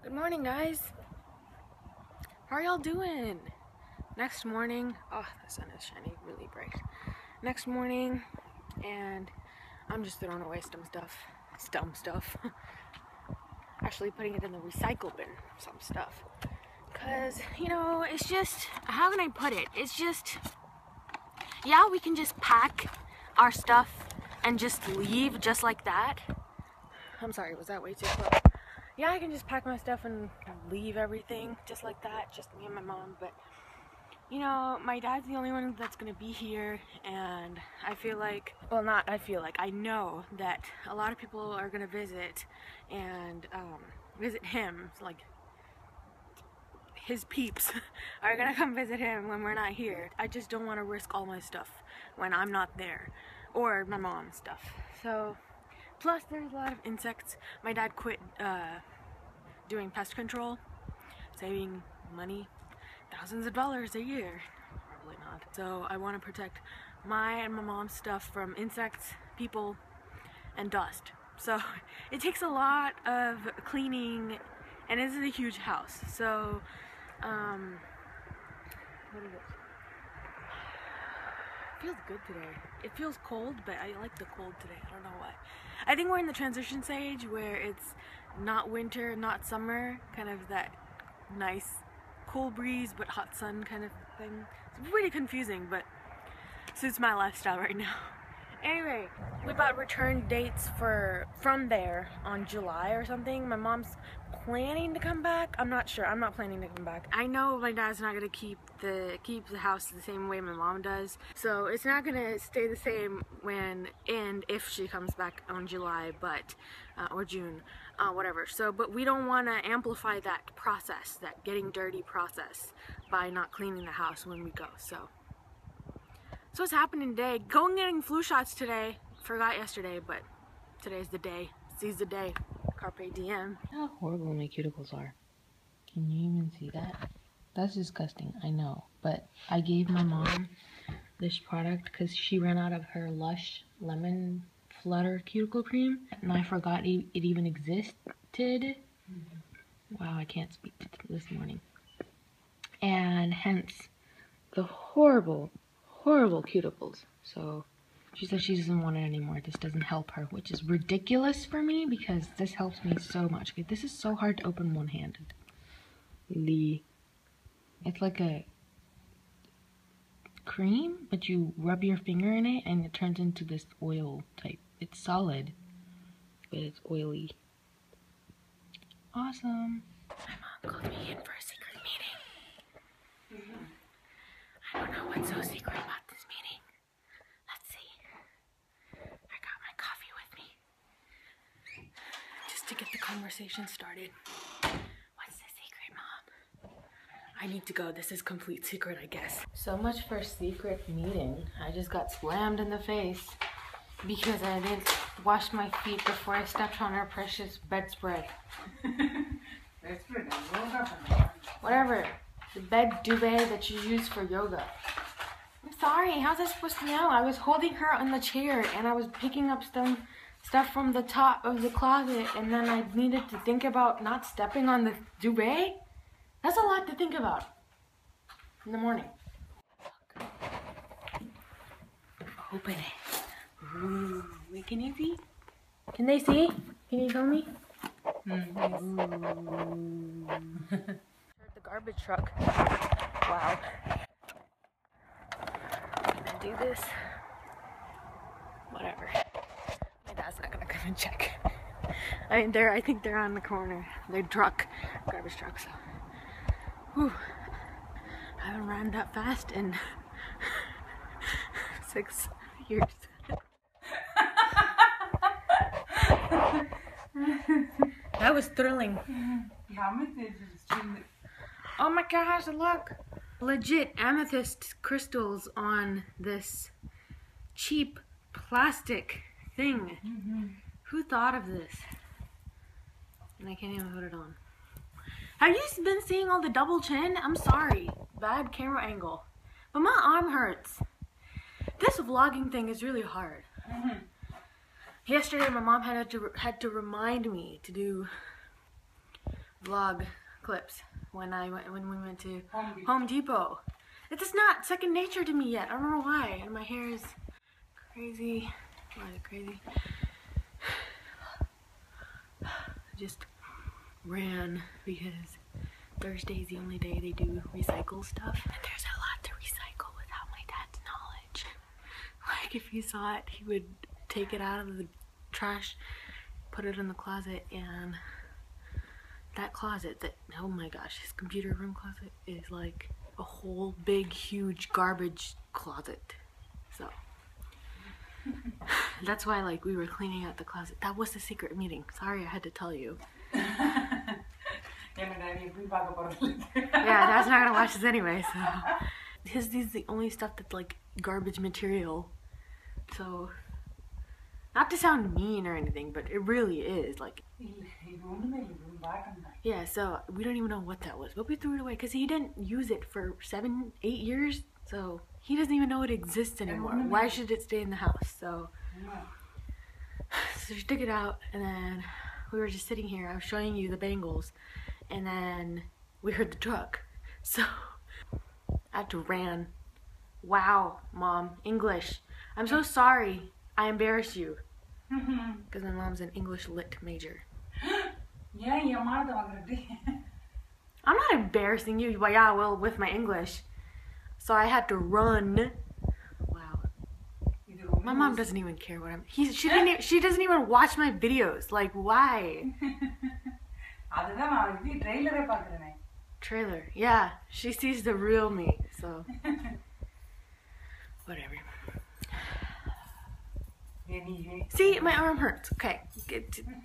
Good morning, guys. How are y'all doing? Next morning, oh, the sun is shining really bright. Next morning, and I'm just throwing away some stuff. Actually putting it in the recycle bin, some stuff. Cause, you know, it's just, how can I put it? It's just, yeah, we can just pack our stuff and just leave just like that. I'm sorry, was that way too close? Yeah, I can just pack my stuff and leave everything just like that, just me and my mom, but you know, my dad's the only one that's gonna be here, and I feel like, well, not I feel like, I know that a lot of people are gonna visit and visit him, like his peeps are gonna come visit him when we're not here. I just don't want to risk all my stuff when I'm not there, or my mom's stuff. So plus, there's a lot of insects. My dad quit doing pest control, saving money, thousands of dollars a year. Probably not. So I want to protect my and my mom's stuff from insects, people, and dust. So it takes a lot of cleaning, and this is a huge house. So, what is it? Feels good today. It feels cold, but I like the cold today. I don't know why. I think we're in the transition stage where it's not winter, not summer, kind of that nice cool breeze but hot sun kind of thing. It's pretty confusing, but suits my lifestyle right now. Anyway, we bought return dates from there on July or something. My mom's planning to come back. I'm not sure. I'm not planning to come back. I know my dad's not gonna keep the house the same way my mom does. So it's not gonna stay the same when and if she comes back on July, but or June, whatever. So, but we don't want to amplify that process, that getting dirty process, by not cleaning the house when we go. So what's happening today? Going getting flu shots today. Forgot yesterday, but today's the day. Seize the day. Carpe diem. How horrible my cuticles are. Can you even see that? That's disgusting, I know. But I gave my mom this product because she ran out of her Lush Lemon Flutter Cuticle Cream. And I forgot it even existed. Wow, I can't speak this morning. And hence the horrible cuticles. So she said she doesn't want it anymore. This doesn't help her, which is ridiculous for me because this helps me so much. Okay, this is so hard to open one-handed. It's like a cream, but you rub your finger in it and it turns into this oil type. It's solid, but it's oily. Awesome. My mom called me in for a secret meeting. I don't know what's so secret about this meeting. Let's see. I got my coffee with me. Just to get the conversation started. What's the secret, Mom? I need to go. This is complete secret, I guess. So much for secret meeting. I just got slammed in the face because I didn't wash my feet before I stepped on our precious bedspread. Whatever. The bed duvet that you use for yoga. I'm sorry, how's I supposed to know? I was holding her on the chair and I was picking up some stuff from the top of the closet, and then I needed to think about not stepping on the duvet? That's a lot to think about in the morning. Open it. Ooh, wait, can you see? Can they see? Can you tell me? The garbage truck. Wow. I'm gonna do this. Whatever. My dad's not gonna come and check. I mean, I think they're on the corner. They're garbage trucks. So. Whew. I haven't ran that fast in 6 years. That was thrilling. Oh my gosh, look! Legit amethyst crystals on this cheap plastic thing. Who thought of this? And I can't even put it on. Have you been seeing all the double chin? I'm sorry. Bad camera angle. But my arm hurts. This vlogging thing is really hard. Yesterday my mom had to remind me to do vlog clips when we went to Home Depot. It's just not second nature to me yet. I don't know why. And my hair is crazy. Why is it crazy? I just ran because Thursday's the only day they do recycle stuff. And there's a lot to recycle without my dad's knowledge. Like if he saw it, he would take it out of the trash, put it in the closet, and that closet that, oh my gosh, his computer room closet is like a whole big huge garbage closet. So that's why like we were cleaning out the closet. That was the secret meeting. Sorry I had to tell you. Yeah, Dad's not gonna watch this anyway, so his is the only stuff that's like garbage material. So not to sound mean or anything, but it really is like, yeah, so we don't even know what that was, but we threw it away because he didn't use it for 7-8 years, so he doesn't even know it exists anymore. Why should it stay in the house? So we took it out, and then we were just sitting here. I was showing you the bangles, and then we heard the truck, so I had to ran. Wow, Mom, English. I'm so sorry I embarrassed you. Because my mom's an English lit major. I'm not embarrassing you, but yeah, well, with my English. So I had to run. Wow. My mom doesn't even care what I'm. She doesn't even watch my videos. Like, why? Trailer. Yeah, she sees the real me. So whatever. See, my arm hurts. Okay,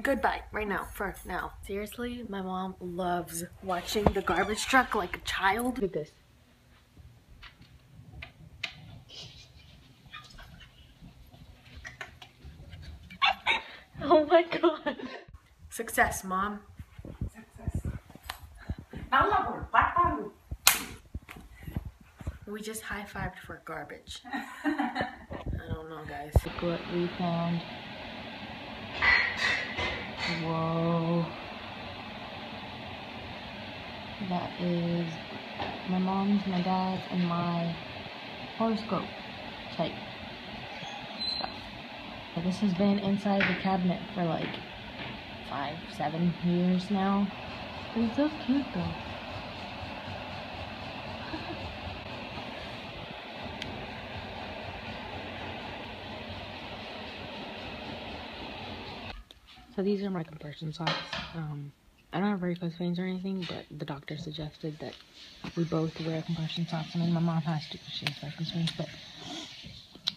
goodbye right now, for now. Seriously, my mom loves watching the garbage truck like a child. Look at this. Oh my god. Success, Mom. Success. We just high-fived for garbage. I don't know, guys. Look what we found. Whoa. That is my mom's, my dad's, and my horoscope type stuff. This has been inside the cabinet for like 5-7 years now. It's so cute though. So these are my compression socks. I don't have varicose veins or anything, but the doctor suggested that we both wear compression socks. I mean, my mom has to because she has varicose veins, but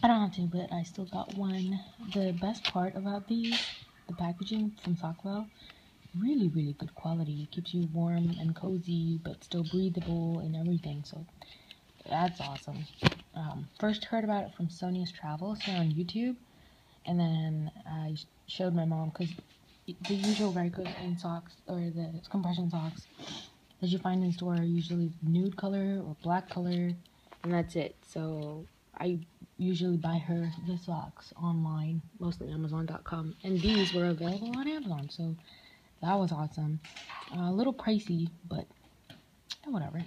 I don't have to, but I still got one. The best part about these, the packaging from Sockwell, really, really good quality. It keeps you warm and cozy, but still breathable and everything, so that's awesome. First heard about it from Sonia's Travels here on YouTube, and then I showed my mom, because the usual varicose vein socks, or the compression socks that you find in store are usually nude color or black color, and that's it. So I usually buy her the socks online, mostly Amazon.com, and these were available on Amazon, so that was awesome. A little pricey, but whatever.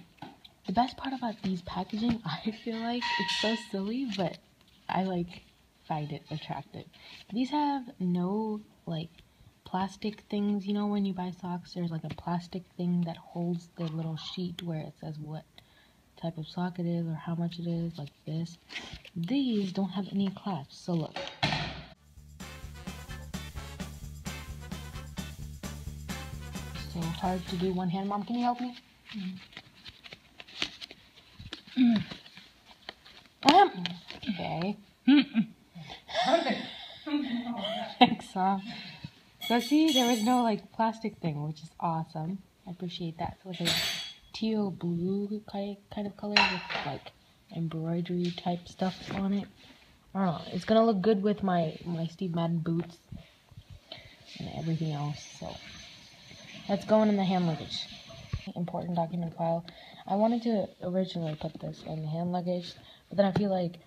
The best part about these packaging, I feel like, it's so silly, but I like find it attractive. These have no like plastic things. You know, when you buy socks, there's like a plastic thing that holds the little sheet where it says what type of sock it is or how much it is, like this. These don't have any clasps, so look. So hard to do one hand. Mom, can you help me? Okay. Thanks, Mom. So see, there was no like plastic thing, which is awesome. I appreciate that. So like a teal blue kind of color with like embroidery type stuff on it. I don't know. It's gonna look good with my Steve Madden boots and everything else. So that's going in the hand luggage. Important document file. I wanted to originally put this in the hand luggage, but then I feel like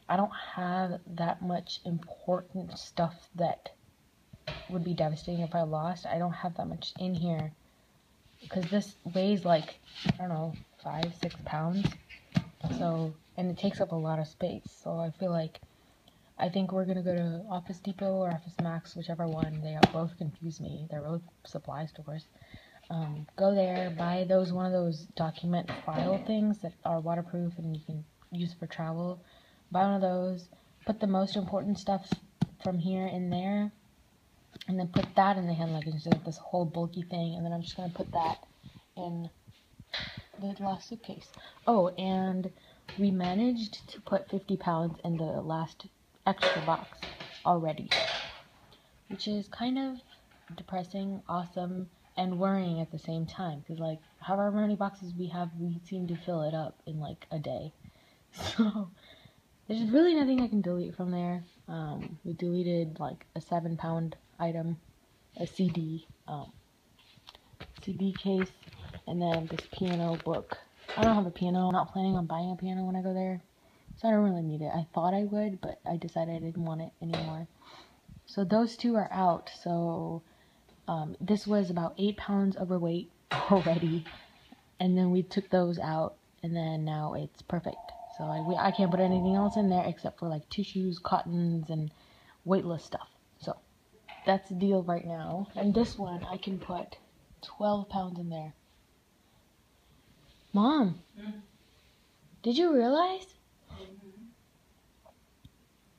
I don't have that much important stuff that would be devastating if I lost. I don't have that much in here because this weighs like, I don't know, 5-6 pounds. So, and it takes up a lot of space. So I feel like, I think we're gonna go to Office Depot or Office Max, whichever one. They both confuse me. They're both supply stores. Go there, buy one of those document file things that are waterproof and you can use for travel. Buy one of those, put the most important stuff from here in there, and then put that in the hand luggage instead of this whole bulky thing. And then I'm just gonna put that in the last suitcase. Oh, and we managed to put 50 pounds in the last extra box already, which is kind of depressing, awesome, and worrying at the same time, because like however many boxes we have, we seem to fill it up in like a day. So there's really nothing I can delete from there. We deleted like a 7-pound item, a CD case, and then this piano book. I don't have a piano. I'm not planning on buying a piano when I go there, so I don't really need it. I thought I would, but I decided I didn't want it anymore. So those two are out. So this was about 8 pounds overweight already, and then we took those out, and then now it's perfect. So I can't put anything else in there except for like tissues, cottons, and weightless stuff. So that's the deal right now. And this one, I can put 12 pounds in there. Mom, did you realize?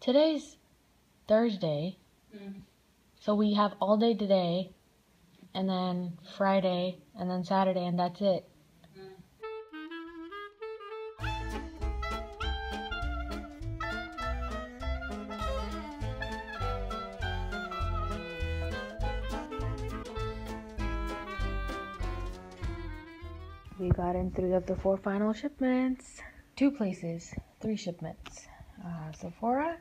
Today's Thursday, so we have all day today, and then Friday, and then Saturday, and that's it. We got in 3 of the 4 final shipments. 2 places, 3 shipments. Sephora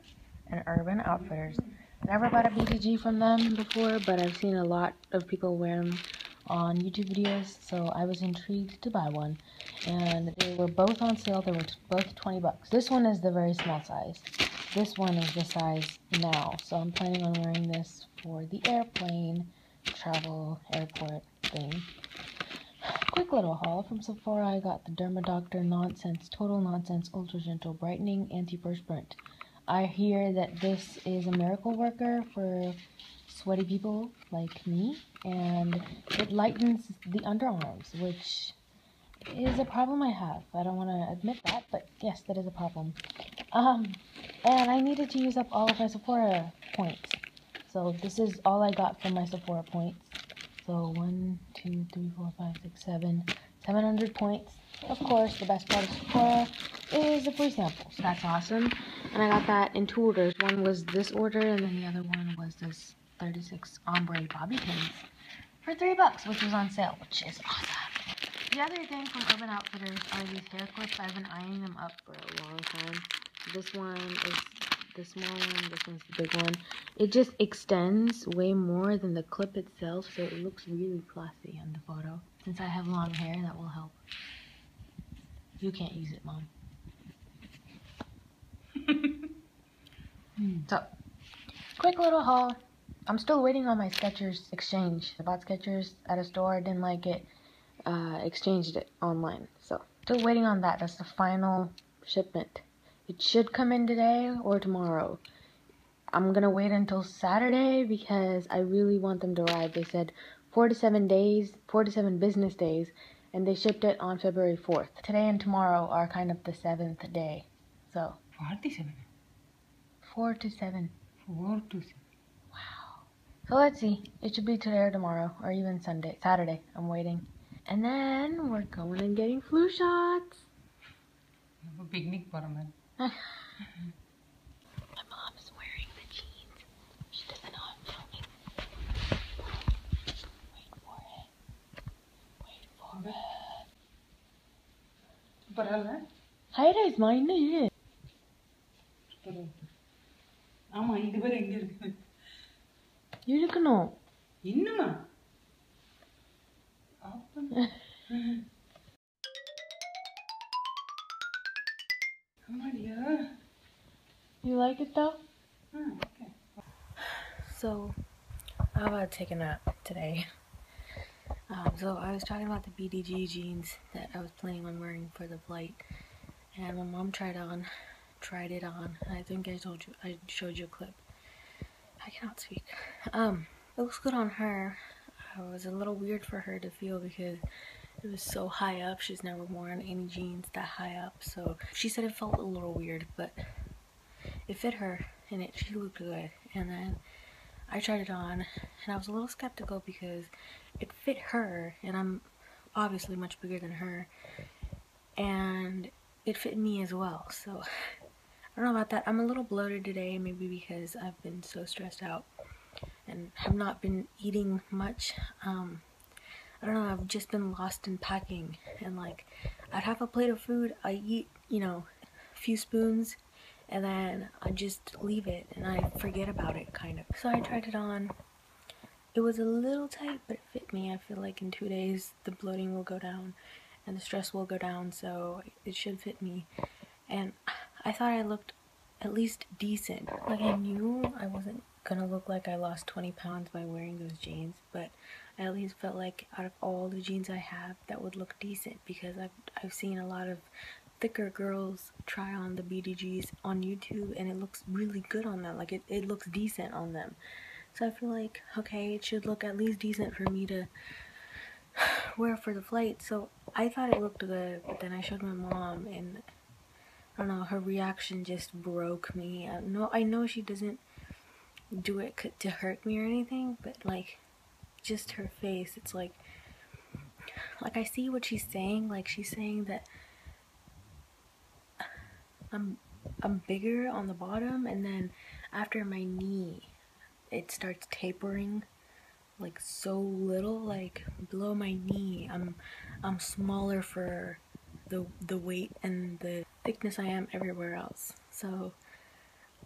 and Urban Outfitters. Never bought a BDG from them before, but I've seen a lot of people wear them on YouTube videos, so I was intrigued to buy one. And they were both on sale. They were both 20 bucks. This one is the very small size. This one is the size now, so I'm planning on wearing this for the airplane, travel, airport thing. Quick little haul from Sephora. I got the Dermadoctor Nonsense Total Nonsense Ultra Gentle Brightening Antiperspirant. I hear that this is a miracle worker for sweaty people like me, and it lightens the underarms, which is a problem I have. I don't want to admit that, but yes, that is a problem. And I needed to use up all of my Sephora points, so this is all I got from my Sephora points. So 1, 2, 3, 4, 5, 6, 7, 700 points. Of course, the best part of Sephora is the free samples. That's awesome. And I got that in 2 orders. One was this order, and then the other one was this 36 ombre bobby pins for $3, which was on sale, which is awesome. The other thing from Urban Outfitters are these hair clips. I've been eyeing them up for a long time. This one is the small one, this one's the big one. It just extends way more than the clip itself, so it looks really classy on the photo. Since I have long hair, that will help. You can't use it, Mom. So, quick little haul. I'm still waiting on my Skechers exchange. I bought Skechers at a store, I didn't like it, exchanged it online. So, still waiting on that. That's the final shipment. It should come in today or tomorrow. I'm gonna wait until Saturday because I really want them to arrive. They said 4 to 7 days, 4 to 7 business days, and they shipped it on February 4th. Today and tomorrow are kind of the 7th day. So 47. 4 to 7. 4 to 7. Wow. So let's see. It should be today or tomorrow, or even Saturday. I'm waiting. And then we're going and getting flu shots. Picnic for a man. My mom is wearing the jeans. She doesn't know I'm filming. Wait for it. Wait for it. Paralla? Hide is mine. ஆமா இது வரை எங்க இருக்கு இருக்கணும் இன்னுமா You like it though? Okay. So, I'm about to take a nap today. So I was talking about the BDG jeans that I was planning on wearing for the flight, and my mom tried it on. I think I showed you a clip. I cannot speak. It looks good on her. It was a little weird for her to feel because it was so high up. She's never worn any jeans that high up, so she said it felt a little weird, but it fit her and she looked good. And then I tried it on and I was a little skeptical because it fit her, and I'm obviously much bigger than her, and it fit me as well. So I don't know about that. I'm a little bloated today, maybe because I've been so stressed out and have not been eating much. I don't know, I've just been lost in packing, and like, I'd have a plate of food, I eat, a few spoons, and then I just leave it, and I forget about it, kind of. So I tried it on. It was a little tight, but it fit me. I feel like in 2 days, the bloating will go down, and the stress will go down, so it should fit me. And I thought I looked at least decent. Like, I knew I wasn't gonna look like I lost 20 pounds by wearing those jeans, but I at least felt like out of all the jeans I have, that would look decent, because I've seen a lot of thicker girls try on the BDGs on YouTube, and it looks really good on them. Like, it looks decent on them. So I feel like, okay, it should look at least decent for me to wear for the flight. So I thought it looked good, but then I showed my mom, and I don't know, her reaction just broke me. I know she doesn't do it to hurt me or anything, but like, just her face, it's like I see what she's saying. Like, she's saying that I'm bigger on the bottom, and then after my knee it starts tapering, like, so little, like below my knee I'm smaller for the weight and the thickness I am everywhere else. So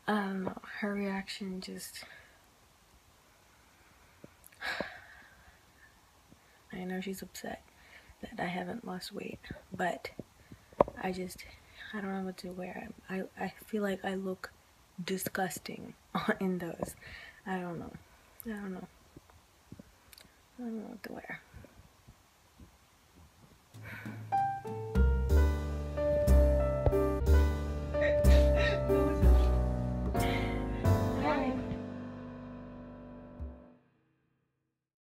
her reaction just, I know she's upset that I haven't lost weight, but I don't know what to wear. I feel like I look disgusting in those. I don't know what to wear.